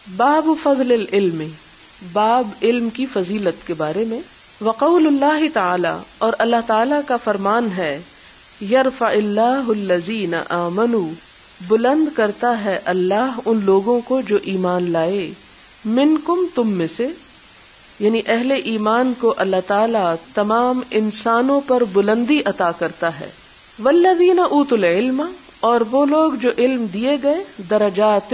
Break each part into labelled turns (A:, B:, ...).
A: باب فضل العلم، باب علم کی فضیلت کے بارے میں. وقول اللہ تعالی، اور اللہ تعالی کا فرمان ہے، یرفع اللہ الذین آمنوا، بلند کرتا ہے اللہ ان لوگوں کو جو ایمان لائے، منکم تم میں سے، یعنی اہل ایمان کو اللہ تعالی تمام انسانوں پر بلندی عطا کرتا ہے. والذین اوتوا العلم، اور وہ لوگ جو علم دیے گئے، درجات،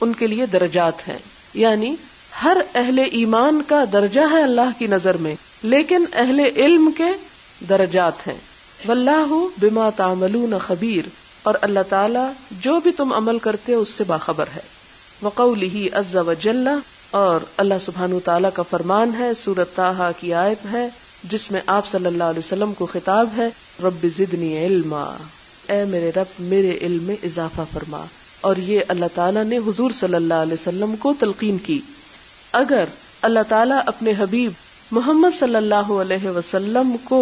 A: ان کے لیے درجات ہیں، یعنی ہر اہل ایمان کا درجہ ہے اللہ کی نظر میں، لیکن اہل علم کے درجات ہیں. واللہ بما تعملون خبیر، اور اللہ تعالی جو بھی تم عمل کرتے ہو اس سے باخبر ہے. وقولہ عز وجل، اور اللہ سبحانہ تعالیٰ کا فرمان ہے، سورۃ طٰہٰ کی آیت ہے جس میں آپ صلی اللہ علیہ وسلم کو خطاب ہے، رب زدنی علما، اے میرے رب میرے علم میں اضافہ فرما. اور یہ اللہ تعالیٰ نے حضور صلی اللہ علیہ وسلم کو تلقین کی. اگر اللہ تعالیٰ اپنے حبیب محمد صلی اللہ علیہ وسلم کو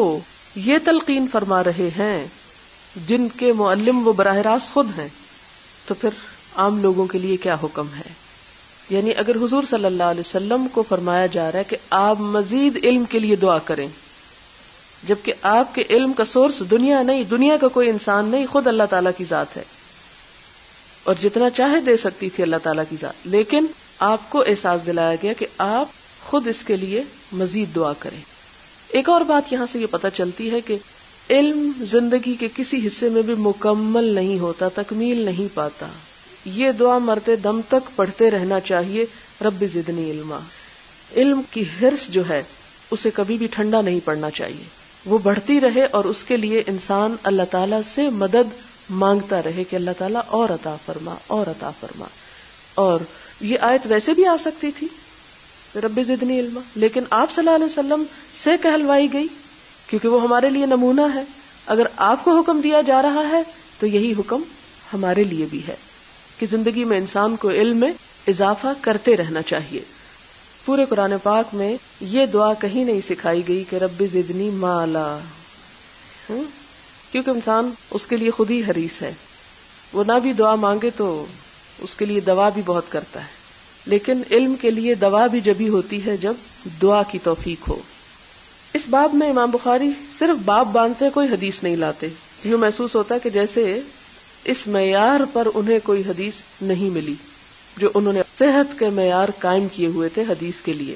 A: یہ تلقین فرما رہے ہیں جن کے معلم وہ براہ راست خود ہیں، تو پھر عام لوگوں کے لیے کیا حکم ہے؟ یعنی اگر حضور صلی اللہ علیہ وسلم کو فرمایا جا رہا ہے کہ آپ مزید علم کے لیے دعا کریں، جبکہ آپ کے علم کا سورس دنیا نہیں، دنیا کا کوئی انسان نہیں، خود اللہ تعالیٰ کی ذات ہے، اور جتنا چاہے دے سکتی تھی اللہ تعالیٰ کی ذات، لیکن آپ کو احساس دلایا گیا کہ آپ خود اس کے لیے مزید دعا کریں. ایک اور بات یہاں سے یہ پتہ چلتی ہے کہ علم زندگی کے کسی حصے میں بھی مکمل نہیں ہوتا، تکمیل نہیں پاتا. یہ دعا مرتے دم تک پڑھتے رہنا چاہیے، رب زدنی علما. علم کی حرص جو ہے اسے کبھی بھی ٹھنڈا نہیں پڑنا چاہیے، وہ بڑھتی رہے، اور اس کے لیے انسان اللہ تعالیٰ سے مدد مانگتا رہے کہ اللہ تعالیٰ اور عطا فرما، اور عطا فرما. اور یہ آیت ویسے بھی آ سکتی تھی رب زدنی علما، لیکن آپ صلی اللہ علیہ وسلم سے کہلوائی گئی کیونکہ وہ ہمارے لیے نمونہ ہے. اگر آپ کو حکم دیا جا رہا ہے تو یہی حکم ہمارے لیے بھی ہے کہ زندگی میں انسان کو علم میں اضافہ کرتے رہنا چاہیے. پورے قرآن پاک میں یہ دعا کہیں نہیں سکھائی گئی کہ رب زدنی مالا، کیونکہ انسان اس کے لیے خود ہی حریص ہے، وہ نہ بھی دعا مانگے تو اس کے لیے دوا بھی بہت کرتا ہے، لیکن علم کے لیے دوا بھی جبھی ہوتی ہے جب دعا کی توفیق ہو. اس باب میں امام بخاری صرف باب باندھتے کوئی حدیث نہیں لاتے. یوں محسوس ہوتا ہے کہ جیسے اس معیار پر انہیں کوئی حدیث نہیں ملی جو انہوں نے صحت کے معیار قائم کیے ہوئے تھے حدیث کے لیے.